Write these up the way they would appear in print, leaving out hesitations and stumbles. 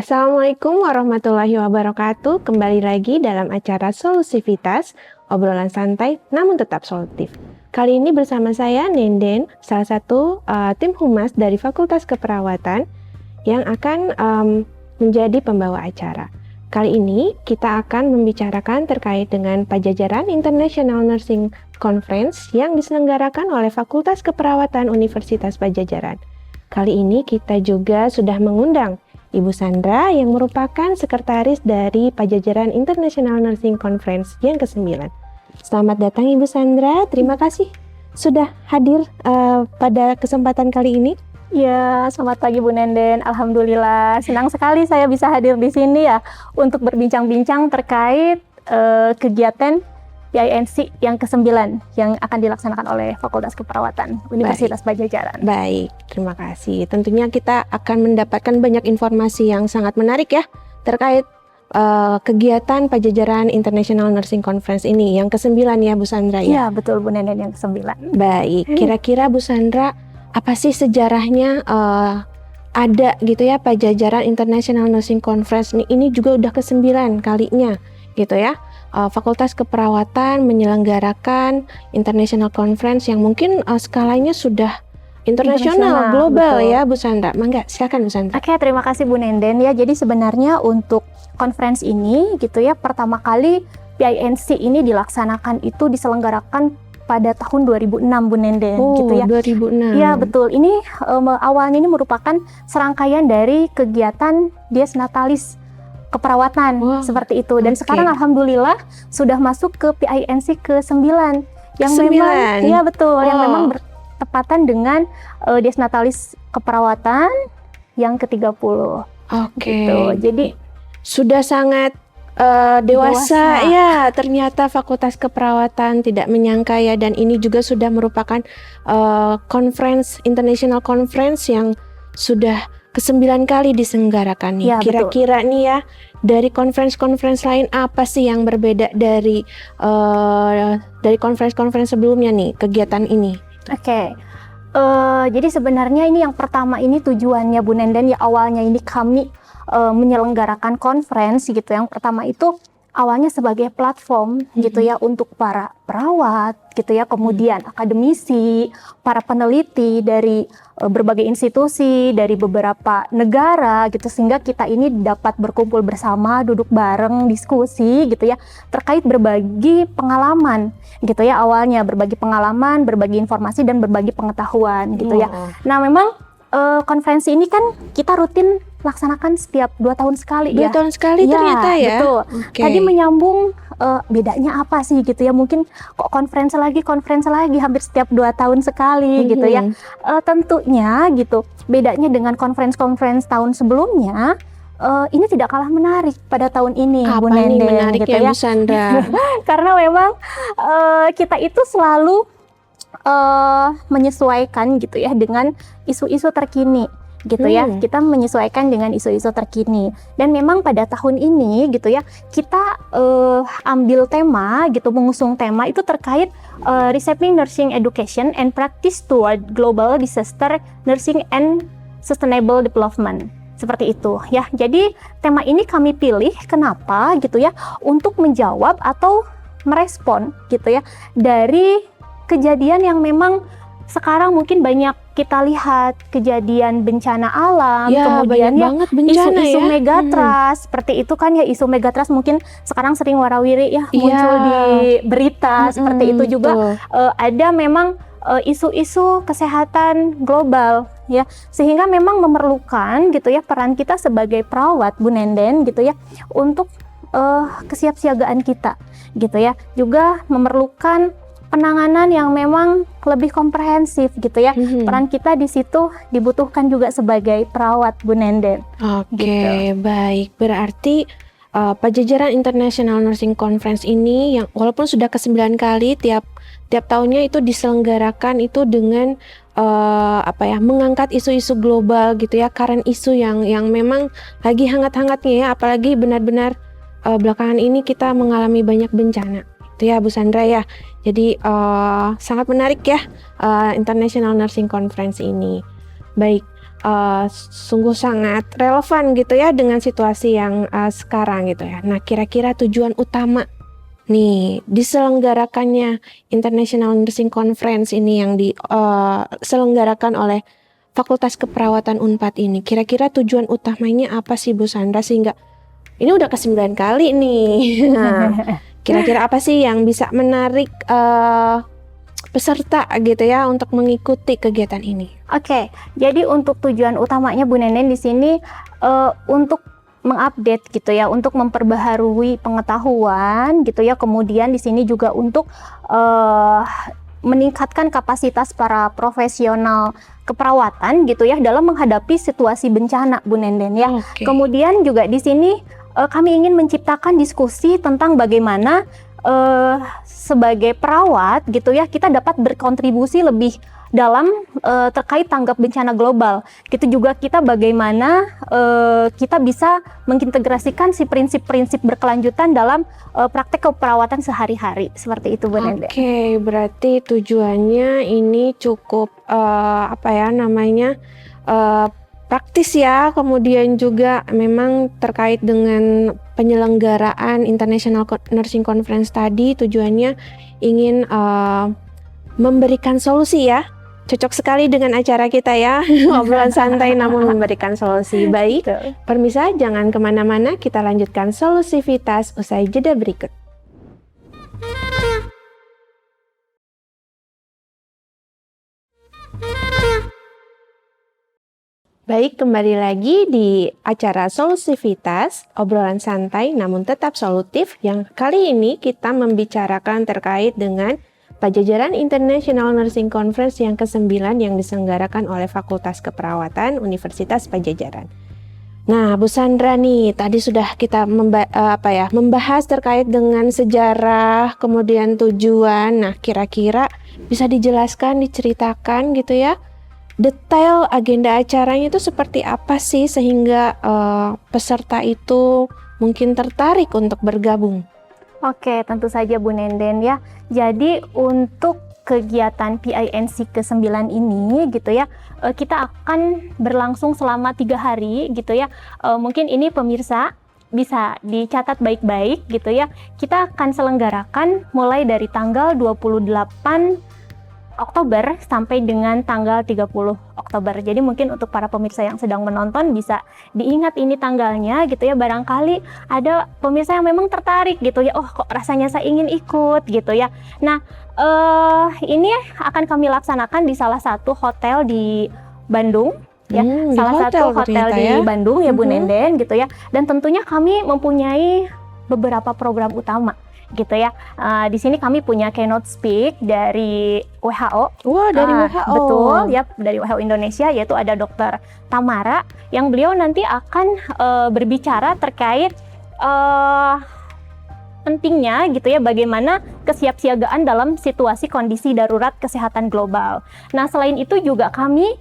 Assalamualaikum warahmatullahi wabarakatuh. Kembali lagi dalam acara Solusivitas, obrolan santai namun tetap solutif. Kali ini bersama saya Nenden, salah satu tim humas dari Fakultas Keperawatan yang akan menjadi pembawa acara. Kali ini kita akan membicarakan terkait dengan Pajajaran International Nursing Conference yang diselenggarakan oleh Fakultas Keperawatan Universitas Pajajaran. Kali ini kita juga sudah mengundang Ibu Sandra yang merupakan sekretaris dari Pajajaran International Nursing Conference yang ke-9. Selamat datang Ibu Sandra, terima kasih sudah hadir pada kesempatan kali ini. Ya, selamat pagi Bu Nenden. Alhamdulillah, senang sekali saya bisa hadir di sini ya untuk berbincang-bincang terkait kegiatan PINC yang ke-9 yang akan dilaksanakan oleh Fakultas Keperawatan Universitas Pajajaran. Baik, terima kasih. Tentunya kita akan mendapatkan banyak informasi yang sangat menarik ya terkait kegiatan Pajajaran International Nursing Conference ini yang ke-9 ya Bu Sandra ya? Ya, betul Bu Nenden, yang ke-9. Baik, kira-kira Bu Sandra apa sih sejarahnya ada gitu ya Pajajaran International Nursing Conference ini juga udah ke-9 kalinya gitu ya. Fakultas Keperawatan menyelenggarakan International Conference yang mungkin skalanya sudah internasional, global, betul ya Bu Sandra. Mangga, silakan Bu Sandra. Oke, terima kasih Bu Nenden ya. Jadi sebenarnya untuk conference ini gitu ya, pertama kali PINC ini dilaksanakan itu diselenggarakan pada tahun 2006 Bu Nenden gitu ya. 2006. Ya, betul. Ini awalnya ini merupakan serangkaian dari kegiatan Dies Natalis keperawatan seperti itu, dan sekarang alhamdulillah sudah masuk ke PINC ke-9 yang memang ya betul yang memang bertepatan dengan Dies Natalis keperawatan yang ke-30. Gitu. Jadi sudah sangat dewasa ya ternyata Fakultas Keperawatan, tidak menyangka ya, dan ini juga sudah merupakan conference, international conference yang sudah ke-9 kali diselenggarakan nih. Ya, kira-kira nih ya, dari conference lain apa sih yang berbeda dari conference sebelumnya nih kegiatan ini? Oke. Jadi sebenarnya ini yang pertama ini tujuannya Bu Nenden ya, awalnya ini kami menyelenggarakan conference gitu. Yang pertama itu awalnya sebagai platform gitu ya untuk para perawat gitu ya, kemudian akademisi, para peneliti dari berbagai institusi, dari beberapa negara gitu, sehingga kita ini dapat berkumpul bersama, duduk bareng, diskusi gitu ya, terkait berbagi pengalaman gitu ya, awalnya berbagi pengalaman, berbagi informasi dan berbagi pengetahuan gitu ya. Nah, memang konferensi ini kan kita rutin laksanakan setiap 2 tahun sekali ya. 2 tahun sekali ternyata ya. Betul. Tadi menyambung bedanya apa sih gitu ya, mungkin kok konferensi lagi hampir setiap 2 tahun sekali gitu ya. Tentunya gitu bedanya dengan konferensi tahun sebelumnya, ini tidak kalah menarik pada tahun ini. Apa Bu Nenden, nih menarik gitu ya Bu Sandra? Karena memang kita itu selalu menyesuaikan gitu ya dengan isu-isu terkini gitu ya. Kita menyesuaikan dengan isu-isu terkini, dan memang pada tahun ini gitu ya kita ambil tema gitu, mengusung tema itu terkait Reshaping Nursing Education and Practice Toward Global Disaster Nursing and Sustainable Development, seperti itu ya. Jadi tema ini kami pilih kenapa gitu ya, untuk menjawab atau merespon gitu ya dari kejadian yang memang sekarang mungkin banyak kita lihat, kejadian bencana alam, ya, kemudian ya isu-isu ya? megatrust seperti itu kan ya. Isu megatrust mungkin sekarang sering warawiri ya, muncul di berita seperti itu juga. Ada memang isu-isu kesehatan global ya, sehingga memang memerlukan gitu ya peran kita sebagai perawat Bu Nenden gitu ya, untuk kesiapsiagaan kita gitu ya, juga memerlukan penanganan yang memang lebih komprehensif gitu ya. Peran kita di situ dibutuhkan juga sebagai perawat Bu Nenden. Oke, baik. Berarti Pajajaran International Nursing Conference ini yang walaupun sudah ke-9 kali, tiap tahunnya itu diselenggarakan itu dengan mengangkat isu-isu global gitu ya, current isu yang memang lagi hangat-hangatnya ya, apalagi benar-benar belakangan ini kita mengalami banyak bencana. Itu ya Bu Sandra ya. Jadi sangat menarik ya International Nursing Conference ini. Baik, sungguh sangat relevan gitu ya dengan situasi yang sekarang gitu ya. Nah, kira-kira tujuan utama nih diselenggarakannya International Nursing Conference ini yang diselenggarakan oleh Fakultas Keperawatan Unpad ini, kira-kira tujuan utamanya apa sih Bu Sandra, sehingga ini udah ke-9 kali nih. Nah, kira-kira apa sih yang bisa menarik peserta gitu ya untuk mengikuti kegiatan ini? Oke, jadi untuk tujuan utamanya Bu Nenden di sini untuk mengupdate gitu ya, untuk memperbaharui pengetahuan gitu ya. Kemudian di sini juga untuk meningkatkan kapasitas para profesional keperawatan gitu ya dalam menghadapi situasi bencana Bu Nenden ya. Oke. Kemudian juga di sini kami ingin menciptakan diskusi tentang bagaimana sebagai perawat gitu ya kita dapat berkontribusi lebih dalam terkait tanggap bencana global. Gitu juga kita bagaimana kita bisa mengintegrasikan si prinsip-prinsip berkelanjutan dalam praktek keperawatan sehari-hari. Seperti itu Bu Nenden. Oke, berarti tujuannya ini cukup praktis ya, kemudian juga memang terkait dengan penyelenggaraan International Nursing Conference tadi, tujuannya ingin memberikan solusi ya. Cocok sekali dengan acara kita ya, obrolan santai namun memberikan solusi. Baik, pemirsa jangan kemana-mana, kita lanjutkan Solusivitas usai jeda berikut. Baik, kembali lagi di acara Solusivitas, obrolan santai namun tetap solutif, yang kali ini kita membicarakan terkait dengan Pajajaran International Nursing Conference yang ke-9 yang diselenggarakan oleh Fakultas Keperawatan Universitas Pajajaran. Nah, Bu Sandra nih, tadi sudah kita membahas terkait dengan sejarah, kemudian tujuan. Nah, kira-kira bisa dijelaskan, diceritakan gitu ya, detail agenda acaranya itu seperti apa sih sehingga peserta itu mungkin tertarik untuk bergabung? Oke, tentu saja Bu Nenden ya. Jadi untuk kegiatan PINC ke-9 ini gitu ya, kita akan berlangsung selama 3 hari gitu ya. Mungkin ini pemirsa bisa dicatat baik-baik gitu ya. Kita akan selenggarakan mulai dari tanggal 28 Oktober sampai dengan tanggal 30 Oktober. Jadi mungkin untuk para pemirsa yang sedang menonton bisa diingat ini tanggalnya gitu ya. Barangkali ada pemirsa yang memang tertarik gitu ya. Oh, kok rasanya saya ingin ikut gitu ya. Nah, ini akan kami laksanakan di salah satu hotel di Bandung. Ya, salah satu hotel di Bandung ya Bu Nenden gitu ya. Dan tentunya kami mempunyai beberapa program utama gitu ya. Di sini kami punya keynote speak dari WHO. Wah, dari WHO. Betul, ya, dari WHO Indonesia, yaitu ada Dr. Tamara yang beliau nanti akan berbicara terkait pentingnya gitu ya bagaimana kesiapsiagaan dalam situasi kondisi darurat kesehatan global. Nah, selain itu juga kami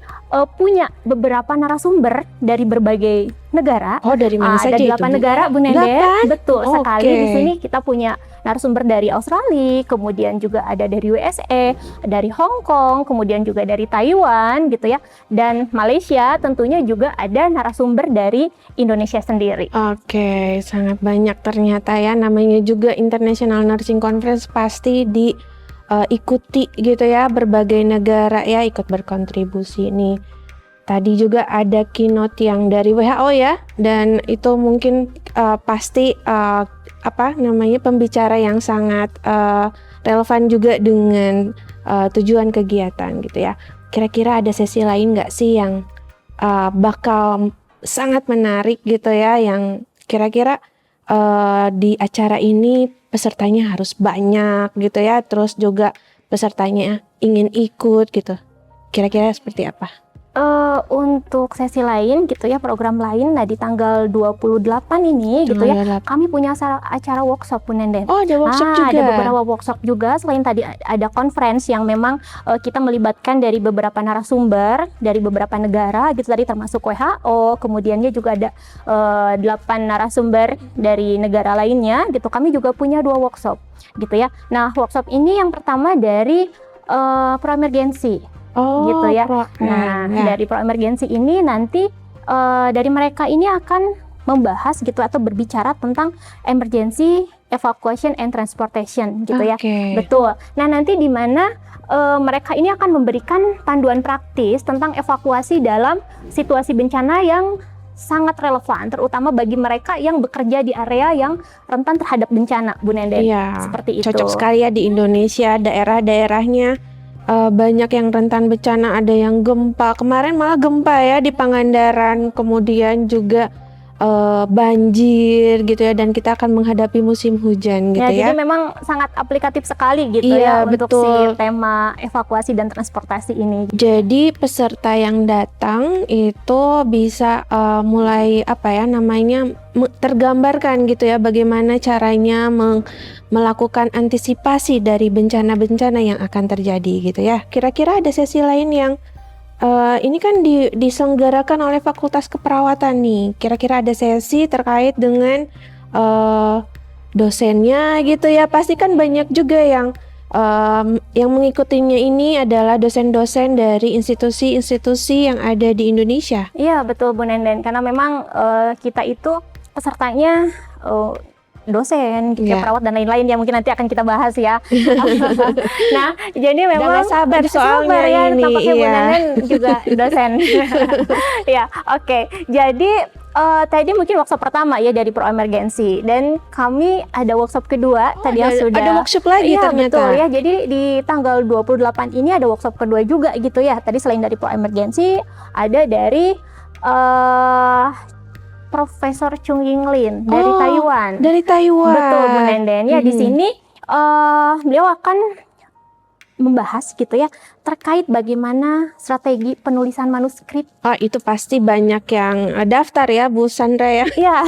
punya beberapa narasumber dari berbagai negara. Oh, dari mana saja itu? Ada 8 negara Bu Nenden. Betul sekali. Di sini kita punya narasumber dari Australia, kemudian juga ada dari USA, dari Hong Kong, kemudian juga dari Taiwan gitu ya. Dan Malaysia tentunya juga ada narasumber dari Indonesia sendiri. Oke, sangat banyak ternyata ya, namanya juga International Nursing Conference pasti diikuti gitu ya, berbagai negara ya ikut berkontribusi nih. Tadi juga ada keynote yang dari WHO ya, dan itu mungkin pasti pembicara yang sangat relevan juga dengan tujuan kegiatan gitu ya. Kira-kira ada sesi lain nggak sih yang bakal sangat menarik gitu ya, yang kira-kira di acara ini pesertanya harus banyak gitu ya, terus juga pesertanya ingin ikut gitu. Kira-kira seperti apa? Untuk sesi lain gitu ya, program lain, nah di tanggal 28 ini gitu ya, kami punya acara workshop Bu Nenden. Oh, ada workshop juga? Ada beberapa workshop juga, selain tadi ada conference yang memang kita melibatkan dari beberapa narasumber, dari beberapa negara gitu tadi termasuk WHO, kemudiannya juga ada 8 narasumber dari negara lainnya gitu. Kami juga punya 2 workshop gitu ya. Nah, workshop ini yang pertama dari Proemergency. Oh, gitu ya. Pro-M, Nah, ya. dari Pro Emergency ini nanti dari mereka ini akan membahas gitu atau berbicara tentang emergency evacuation and transportation gitu ya. Oke. Betul. Nah, nanti di mana mereka ini akan memberikan panduan praktis tentang evakuasi dalam situasi bencana yang sangat relevan, terutama bagi mereka yang bekerja di area yang rentan terhadap bencana, Bu Nenden. Iya, Seperti itu. cocok sekali ya di Indonesia, daerah-daerahnya banyak yang rentan bencana, ada yang gempa. Kemarin malah gempa ya di Pangandaran, kemudian juga banjir gitu ya, dan kita akan menghadapi musim hujan gitu Ya, ya. jadi memang sangat aplikatif sekali gitu Iya, ya untuk betul. si tema evakuasi dan transportasi ini. Jadi peserta yang datang itu bisa mulai apa ya namanya tergambarkan gitu ya bagaimana caranya melakukan antisipasi dari bencana-bencana yang akan terjadi gitu ya. Kira-kira ada sesi lain yang ini kan diselenggarakan oleh Fakultas Keperawatan nih. Kira-kira ada sesi terkait dengan dosennya gitu ya. Pasti kan banyak juga yang mengikutinya ini adalah dosen-dosen dari institusi-institusi yang ada di Indonesia. Iya, betul Bu Nenden, karena memang kita itu pesertanya dosen, Iya. perawat dan lain-lain yang mungkin nanti akan kita bahas ya. Nah, jadi Udah memang nggak sabar soalnya sabar ya, ini, tampaknya Bu iya. Nenden juga dosen. Ya, oke. Jadi tadi mungkin workshop pertama ya dari Pro Emergency, dan kami ada workshop kedua tadi yang sudah ada workshop lagi iya, ternyata. betul ya. Jadi di tanggal 28 ini ada workshop kedua juga gitu ya. Tadi selain dari Pro Emergency ada dari Profesor Chung Ying Lin dari Taiwan. Dari Taiwan. Betul Bu Nenden. Ya, di sini beliau akan membahas gitu ya terkait bagaimana strategi penulisan manuskrip. Oh, itu pasti banyak yang daftar ya Bu Sandra ya. Iya.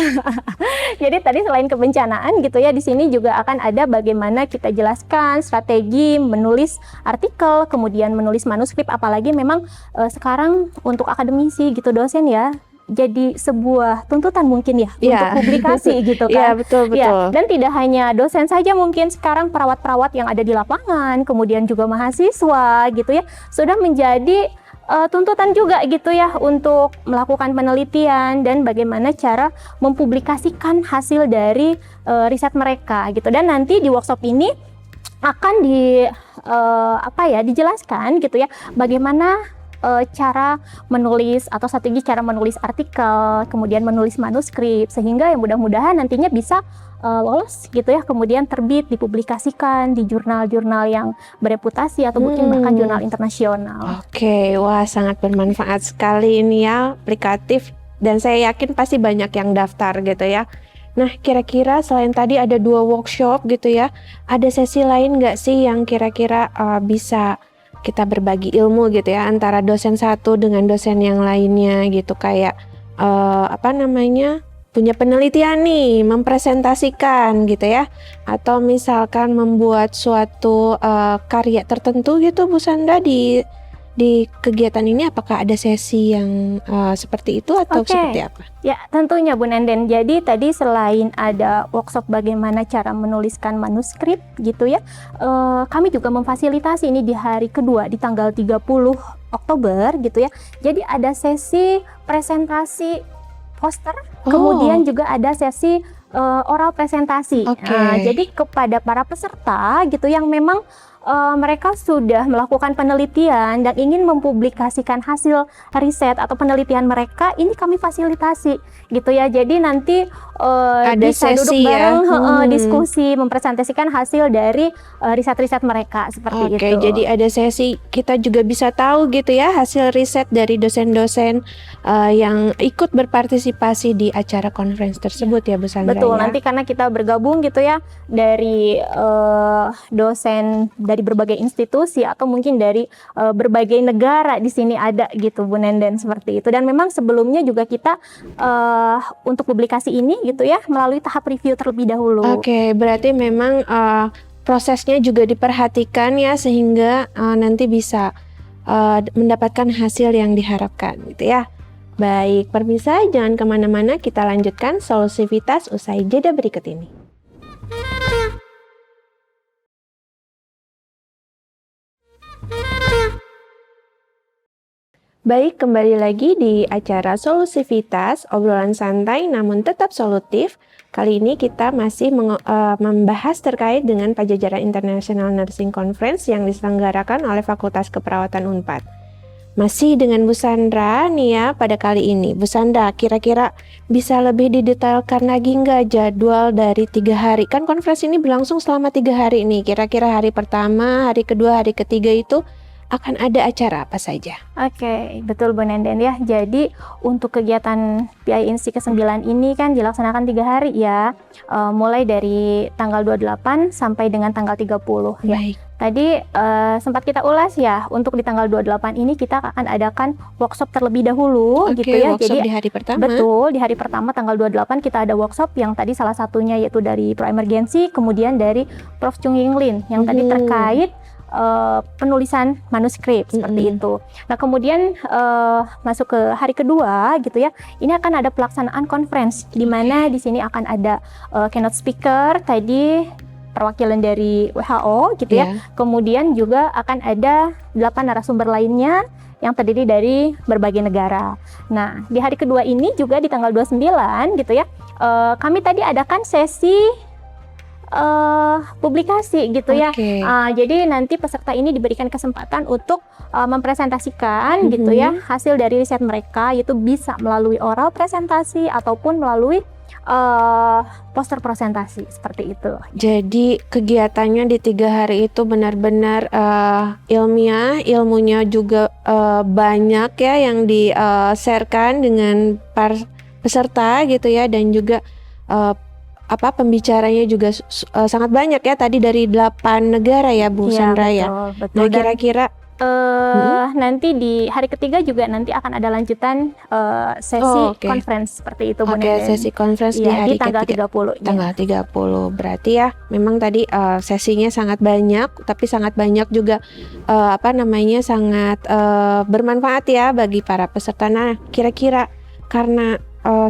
Jadi tadi selain kebencanaan gitu ya, di sini juga akan ada bagaimana kita jelaskan strategi menulis artikel, kemudian menulis manuskrip, apalagi memang sekarang untuk akademisi gitu dosen ya, jadi sebuah tuntutan mungkin ya untuk publikasi gitu kan. Iya, betul. Ya, dan tidak hanya dosen saja, mungkin sekarang perawat-perawat yang ada di lapangan, kemudian juga mahasiswa gitu ya, sudah menjadi tuntutan juga gitu ya untuk melakukan penelitian dan bagaimana cara mempublikasikan hasil dari riset mereka gitu. Dan nanti di workshop ini akan dijelaskan gitu ya bagaimana cara menulis atau strategi cara menulis artikel, kemudian menulis manuskrip, sehingga yang mudah-mudahan nantinya bisa lolos gitu ya, kemudian terbit, dipublikasikan di jurnal-jurnal yang bereputasi atau mungkin bahkan jurnal internasional. Oke, wah sangat bermanfaat sekali ini ya, aplikatif, dan saya yakin pasti banyak yang daftar gitu ya. Nah, kira-kira selain tadi ada 2 workshop gitu ya, ada sesi lain nggak sih yang kira-kira bisa kita berbagi ilmu gitu ya antara dosen satu dengan dosen yang lainnya gitu, kayak punya penelitian nih, mempresentasikan gitu ya, atau misalkan membuat suatu karya tertentu gitu Bu Sandra di kegiatan ini. Apakah ada sesi yang seperti itu atau seperti apa? Ya, tentunya Bu Nenden. Jadi tadi selain ada workshop bagaimana cara menuliskan manuskrip gitu ya, kami juga memfasilitasi ini di hari kedua di tanggal 30 Oktober gitu ya. Jadi ada sesi presentasi poster, kemudian juga ada sesi oral presentasi. Nah, jadi kepada para peserta gitu yang memang mereka sudah melakukan penelitian dan ingin mempublikasikan hasil riset atau penelitian mereka, ini kami fasilitasi gitu ya. Jadi nanti ada bisa duduk sesi bareng, ya? diskusi, mempresentasikan hasil dari riset-riset mereka seperti itu. Oke, jadi ada sesi, kita juga bisa tahu gitu ya hasil riset dari dosen-dosen yang ikut berpartisipasi di acara conference tersebut ya Bu Sandra. Betul, ya? nanti karena kita bergabung gitu ya dari dosen dari berbagai institusi atau mungkin dari berbagai negara di sini ada gitu Bu Nenden, seperti itu. Dan memang sebelumnya juga kita untuk publikasi ini gitu ya melalui tahap review terlebih dahulu. Oke, berarti memang prosesnya juga diperhatikan ya sehingga nanti bisa mendapatkan hasil yang diharapkan gitu ya. Baik, pemirsa jangan kemana-mana, kita lanjutkan Solusivitas usai jeda berikut ini. Baik, kembali lagi di acara Solusivitas, obrolan santai namun tetap solutif. Kali ini kita masih membahas terkait dengan Pajajaran International Nursing Conference yang diselenggarakan oleh Fakultas Keperawatan Unpad. Masih dengan Bu Sandra nih ya pada kali ini. Bu Sandra, kira-kira bisa lebih didetailkan lagi nggak jadwal dari 3 hari? Kan conference ini berlangsung selama 3 hari nih. Kira-kira hari pertama, hari kedua, hari ketiga itu akan ada acara apa saja? Oke, betul Bu Nenden ya. Jadi untuk kegiatan PINC ke-9 ini kan dilaksanakan 3 hari ya. Mulai dari tanggal 28 sampai dengan tanggal 30 ya. Baik. Tadi sempat kita ulas ya, untuk di tanggal 28 ini kita akan adakan workshop terlebih dahulu gitu ya. Workshop Jadi di hari pertama. betul, di hari pertama tanggal 28 kita ada workshop yang tadi salah satunya yaitu dari Pro Emergency, kemudian dari Prof. Chung Ying Lin yang tadi terkait penulisan manuskrip seperti itu. Nah kemudian masuk ke hari kedua gitu ya, ini akan ada pelaksanaan conference di mana di sini akan ada keynote speaker tadi perwakilan dari WHO gitu ya. Kemudian juga akan ada 8 narasumber lainnya yang terdiri dari berbagai negara. Nah di hari kedua ini juga di tanggal 29 gitu ya, kami tadi adakan sesi publikasi gitu ya. Jadi nanti peserta ini diberikan kesempatan untuk mempresentasikan gitu ya hasil dari riset mereka, yaitu bisa melalui oral presentasi ataupun melalui poster presentasi seperti itu. Jadi kegiatannya di 3 hari itu benar-benar ilmiah, ilmunya juga banyak ya yang di-sharekan dengan peserta gitu ya, dan juga pembicaranya juga sangat banyak ya, tadi dari 8 negara ya Bu Sandra ya. Betul. Nah kira-kira nanti di hari ketiga juga nanti akan ada lanjutan sesi conference seperti itu Bu Nenden. Sesi conference di hari tanggal ketiga. 30. Tanggal 30. Berarti ya memang tadi sesinya sangat banyak, tapi sangat banyak juga sangat bermanfaat ya bagi para peserta. Nah kira-kira karena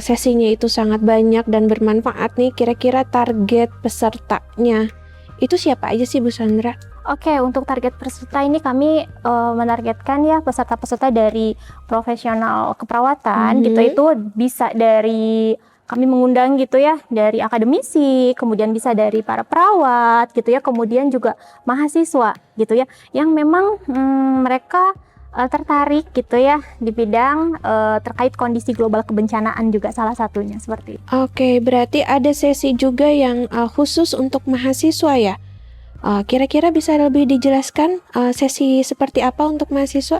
sesinya itu sangat banyak dan bermanfaat nih, kira-kira target pesertanya itu siapa aja sih Bu Sandra? Oke, untuk target peserta ini kami menargetkan ya peserta-peserta dari profesional keperawatan gitu, itu bisa dari kami mengundang gitu ya dari akademisi, kemudian bisa dari para perawat gitu ya, kemudian juga mahasiswa gitu ya yang memang mereka tertarik gitu ya di bidang terkait kondisi global kebencanaan juga salah satunya seperti itu. Oke, berarti ada sesi juga yang khusus untuk mahasiswa ya. Kira-kira bisa lebih dijelaskan sesi seperti apa untuk mahasiswa?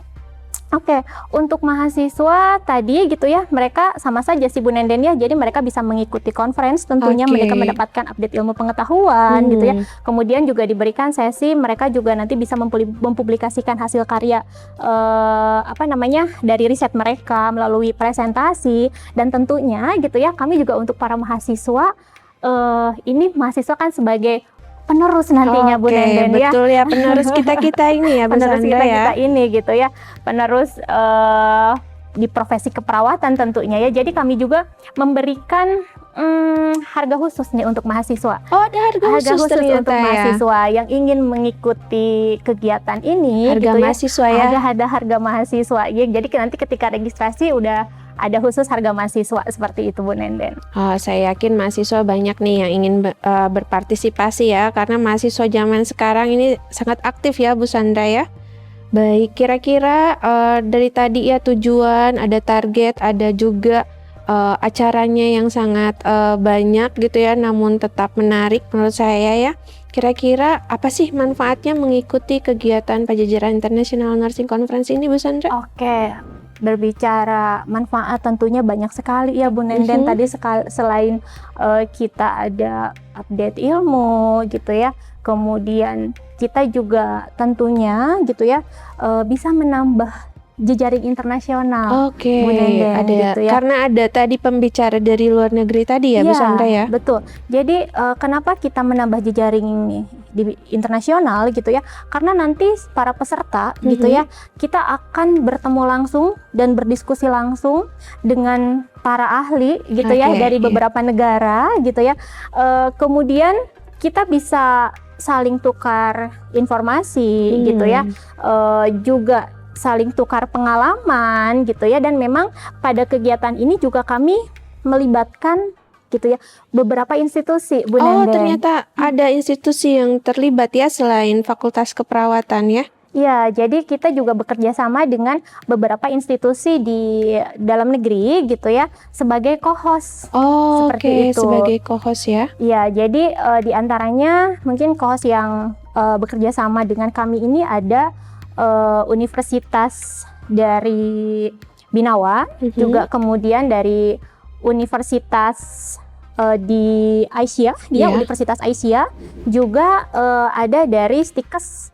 Oke, untuk mahasiswa tadi gitu ya, mereka sama saja sih Bu Nenden ya, jadi mereka bisa mengikuti conference tentunya, mereka mendapatkan update ilmu pengetahuan gitu ya. Kemudian juga diberikan sesi, mereka juga nanti bisa mempublikasikan hasil karya dari riset mereka melalui presentasi, dan tentunya gitu ya, kami juga untuk para mahasiswa, ini mahasiswa kan sebagai penerus nantinya Bu Nenden ya. Betul ya, penerus kita ini ya Bu Sandra ya. Penerus kita ini gitu ya. Penerus di profesi keperawatan tentunya ya. Jadi kami juga memberikan harga khusus nih untuk mahasiswa. Ada harga khusus untuk mahasiswa yang ingin mengikuti kegiatan ini. Harga gitu mahasiswa ya. Ada harga mahasiswa ya. Jadi nanti ketika registrasi udah ada khusus harga mahasiswa seperti itu Bu Nenden. Saya yakin mahasiswa banyak nih yang ingin berpartisipasi ya, karena mahasiswa zaman sekarang ini sangat aktif ya Bu Sandra ya. Baik, kira-kira dari tadi ya tujuan, ada target, ada juga acaranya yang sangat banyak gitu ya, namun tetap menarik menurut saya ya. Kira-kira apa sih manfaatnya mengikuti kegiatan Pajajaran International Nursing Conference ini Bu Sandra? Oke, berbicara manfaat tentunya banyak sekali ya Bu Nenden. Tadi selain kita ada update ilmu gitu ya, kemudian kita juga tentunya gitu ya bisa menambah jejaring internasional. Oke, ada gitu ya. Karena ada tadi pembicara dari luar negeri tadi ya Bu Sandra ya. Betul. Jadi kenapa kita menambah jejaring ini di internasional gitu ya? Karena nanti para peserta gitu ya, kita akan bertemu langsung dan berdiskusi langsung dengan para ahli gitu ya dari beberapa negara gitu ya. Kemudian kita bisa saling tukar informasi gitu ya. Juga saling tukar pengalaman gitu ya, dan memang pada kegiatan ini juga kami melibatkan gitu ya beberapa institusi, Bu Oh, Nenden. ternyata ada institusi yang terlibat ya selain Fakultas Keperawatan ya. Ya, jadi kita juga bekerja sama dengan beberapa institusi di dalam negeri gitu ya sebagai co-host. Oh, Seperti oke, itu. sebagai co-host ya. Ya, jadi di antaranya mungkin co-host yang bekerja sama dengan kami ini ada universitas dari Binawa, juga kemudian dari universitas di Aisyah, dia Ya. Universitas Aisyah, juga ada dari Stikes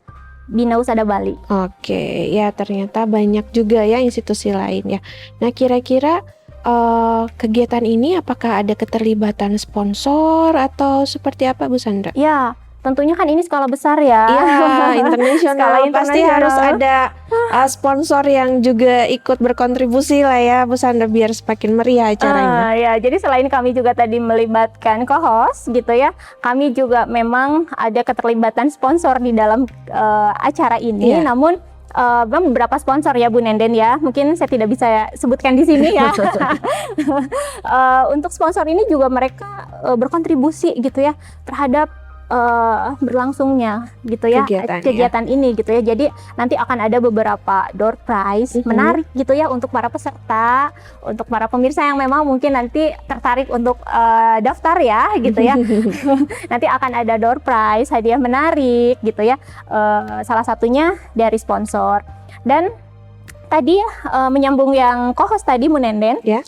Bina Husada Bali. Oke, ya ternyata banyak juga ya institusi lain ya. Nah, kira-kira kegiatan ini apakah ada keterlibatan sponsor atau seperti apa, Bu Sandra? Ya, tentunya kan ini skala besar ya. Iya, internasional. Skala Pasti internasional. harus ada sponsor yang juga ikut berkontribusi lah ya, Bu Sandra, biar semakin meriah acaranya. Ya, jadi selain kami juga tadi melibatkan co-host gitu ya, kami juga memang ada keterlibatan sponsor di dalam acara ini. Iya. Namun beberapa sponsor ya Bu Nenden ya, mungkin saya tidak bisa sebutkan di sini ya. Untuk sponsor ini juga mereka berkontribusi gitu ya terhadap berlangsungnya gitu ya Kegiatan, ini gitu ya. Jadi nanti akan ada beberapa door prize menarik gitu ya untuk para peserta, untuk para pemirsa yang memang mungkin nanti tertarik untuk daftar ya gitu ya. Nanti akan ada door prize, hadiah menarik gitu ya. Salah satunya dari sponsor. Dan tadi menyambung yang co-host tadi Bu Nenden. Ya.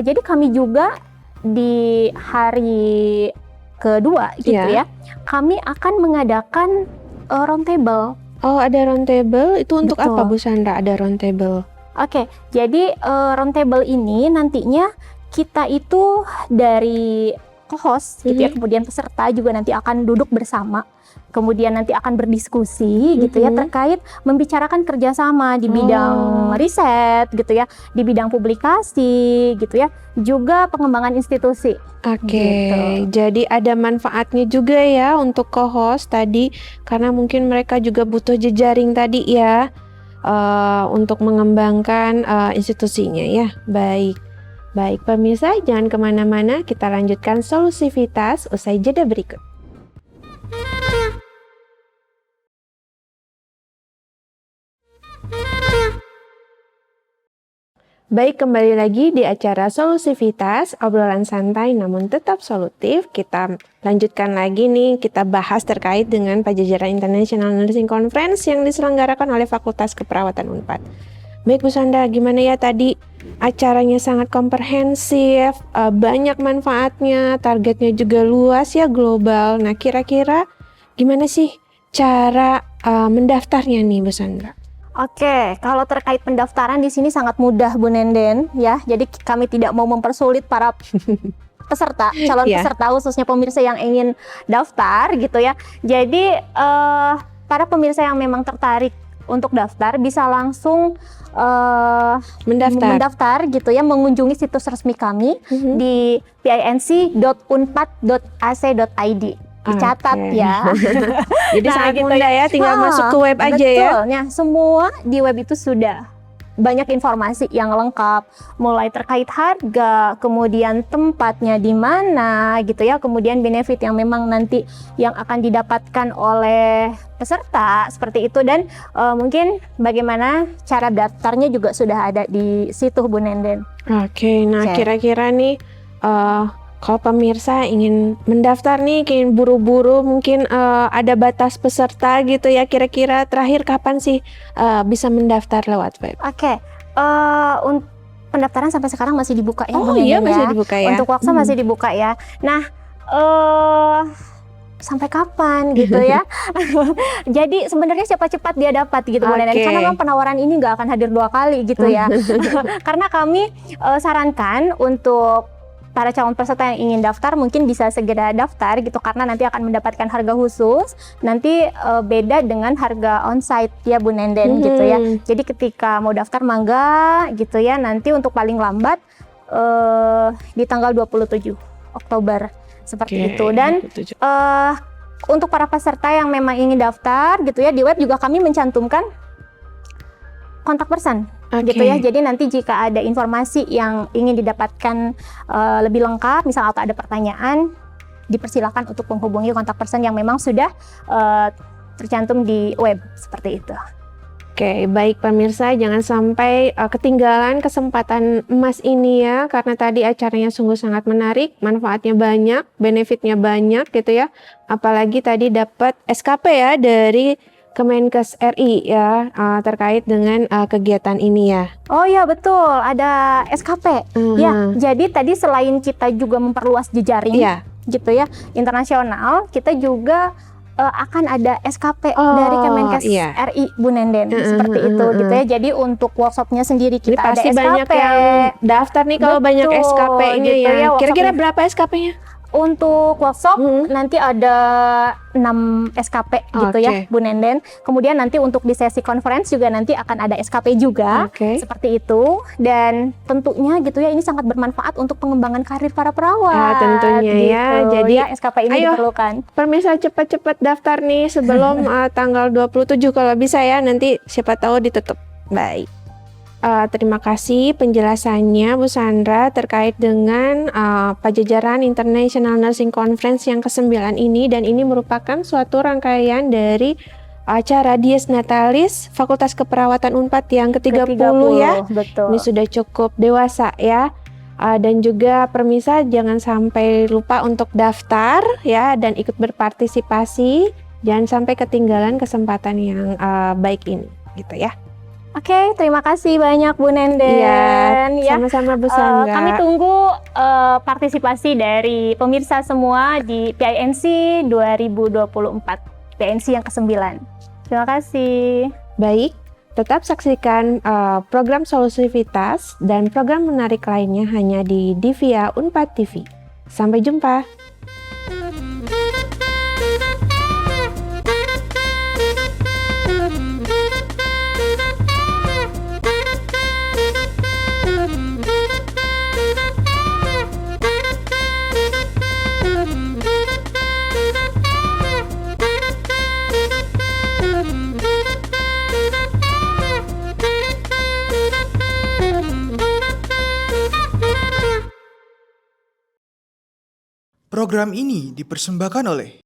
Jadi kami juga di hari kedua gitu ya, kami akan mengadakan roundtable. Oh, ada roundtable, itu untuk Betul. apa Bu Sandra ada roundtable? Oke, jadi roundtable ini nantinya kita itu dari co-host gitu ya, kemudian peserta juga nanti akan duduk bersama, kemudian nanti akan berdiskusi gitu ya terkait membicarakan kerjasama di bidang riset gitu ya, di bidang publikasi gitu ya, juga pengembangan institusi. Oke, Gitu. jadi ada manfaatnya juga ya untuk co-host tadi, karena mungkin mereka juga butuh jejaring tadi ya, untuk mengembangkan institusinya ya. Baik, baik pemirsa, jangan kemana-mana, kita lanjutkan Solusivitas usai jeda berikut. Baik, kembali lagi di acara Solusivitas, obrolan santai namun tetap solutif. Kita lanjutkan lagi nih, kita bahas terkait dengan Pajajaran International Nursing Conference yang diselenggarakan oleh Fakultas Keperawatan Unpad. Baik Bu Sandra, gimana ya tadi acaranya sangat komprehensif, banyak manfaatnya, targetnya juga luas ya, global. Nah, kira-kira gimana sih cara mendaftarnya nih Bu Sandra? Oke, kalau terkait pendaftaran di sini sangat mudah Bu Nenden ya. Jadi kami tidak mau mempersulit para peserta, calon peserta khususnya pemirsa yang ingin daftar gitu ya. Jadi para pemirsa yang memang tertarik untuk daftar bisa langsung mendaftar gitu ya, mengunjungi situs resmi kami di pinc.unpad.ac.id. Dicatat ya. Jadi sangat mudah ya, tinggal masuk ke web aja ya. Betul. Nah, semua di web itu sudah banyak informasi yang lengkap, mulai terkait harga, kemudian tempatnya di mana gitu ya, kemudian benefit yang memang nanti yang akan didapatkan oleh peserta seperti itu, dan mungkin bagaimana cara daftarnya juga sudah ada di situ Bu Nenden. Oke, nah kira-kira nih kalau pemirsa ingin mendaftar nih, ingin buru-buru, mungkin ada batas peserta gitu ya, kira-kira terakhir kapan sih bisa mendaftar lewat web? Oke, pendaftaran sampai sekarang masih dibuka ya. Oh iya, masih dibuka ya. Untuk waktu masih dibuka ya. Nah, sampai kapan gitu ya? Jadi sebenarnya cepat-cepat dia dapat gitu Bu Nenden. Karena memang penawaran ini nggak akan hadir 2 kali gitu ya. Karena kami sarankan untuk para calon peserta yang ingin daftar mungkin bisa segera daftar gitu, karena nanti akan mendapatkan harga khusus, nanti beda dengan harga onsite ya Bu Nenden gitu ya. Jadi ketika mau daftar mangga gitu ya, nanti untuk paling lambat di tanggal 27 Oktober seperti itu. Dan untuk para peserta yang memang ingin daftar gitu ya, di web juga kami mencantumkan kontak person. Oke. Gitu ya. Jadi nanti jika ada informasi yang ingin didapatkan lebih lengkap, misal atau ada pertanyaan, dipersilakan untuk menghubungi kontak person yang memang sudah tercantum di web seperti itu. Oke, baik pemirsa, jangan sampai ketinggalan kesempatan emas ini ya, karena tadi acaranya sungguh sangat menarik, manfaatnya banyak, benefitnya banyak gitu ya. Apalagi tadi dapat SKP ya dari Kemenkes RI ya, terkait dengan kegiatan ini ya. Oh ya betul, ada SKP. Ya, jadi tadi selain kita juga memperluas jejaring, Iya. gitu ya, internasional, kita juga akan ada SKP dari Kemenkes iya. RI Bu Nenden, seperti itu gitu ya. Jadi untuk workshopnya sendiri Ini kita ada pasti SKP. banyak yang daftar nih kalau banyak Betul, SKP-nya gitu ya. ya, Kira-kira workshopnya. berapa SKP-nya? Untuk workshop nanti ada 6 SKP gitu ya Oke. Bu Nenden. Kemudian nanti untuk di sesi conference juga nanti akan ada SKP juga. Oke. Seperti itu. Dan tentunya gitu ya ini sangat bermanfaat untuk pengembangan karir para perawat. Tentunya ya. gitu. Jadi ya, SKP ini ayo, diperlukan. pemirsa cepat-cepat daftar nih sebelum tanggal 27 kalau bisa ya, nanti siapa tahu ditutup. Baik. Terima kasih penjelasannya Bu Sandra terkait dengan Pajajaran International Nursing Conference yang ke-9 ini, dan ini merupakan suatu rangkaian dari acara Dies Natalis Fakultas Keperawatan Unpad yang ke-30 ya. Betul. Ini sudah cukup dewasa ya. Dan juga permisa jangan sampai lupa untuk daftar ya dan ikut berpartisipasi. Jangan sampai ketinggalan kesempatan yang baik ini gitu ya. Oke, terima kasih banyak Bu Nenden. Iya, ya. sama-sama Bu Sandra. Kami tunggu partisipasi dari pemirsa semua di PINC 2024, PINC yang ke-9. Terima kasih. Baik, tetap saksikan program Solusivitas dan program menarik lainnya hanya di Divia Unpad TV. Sampai jumpa. Program ini dipersembahkan oleh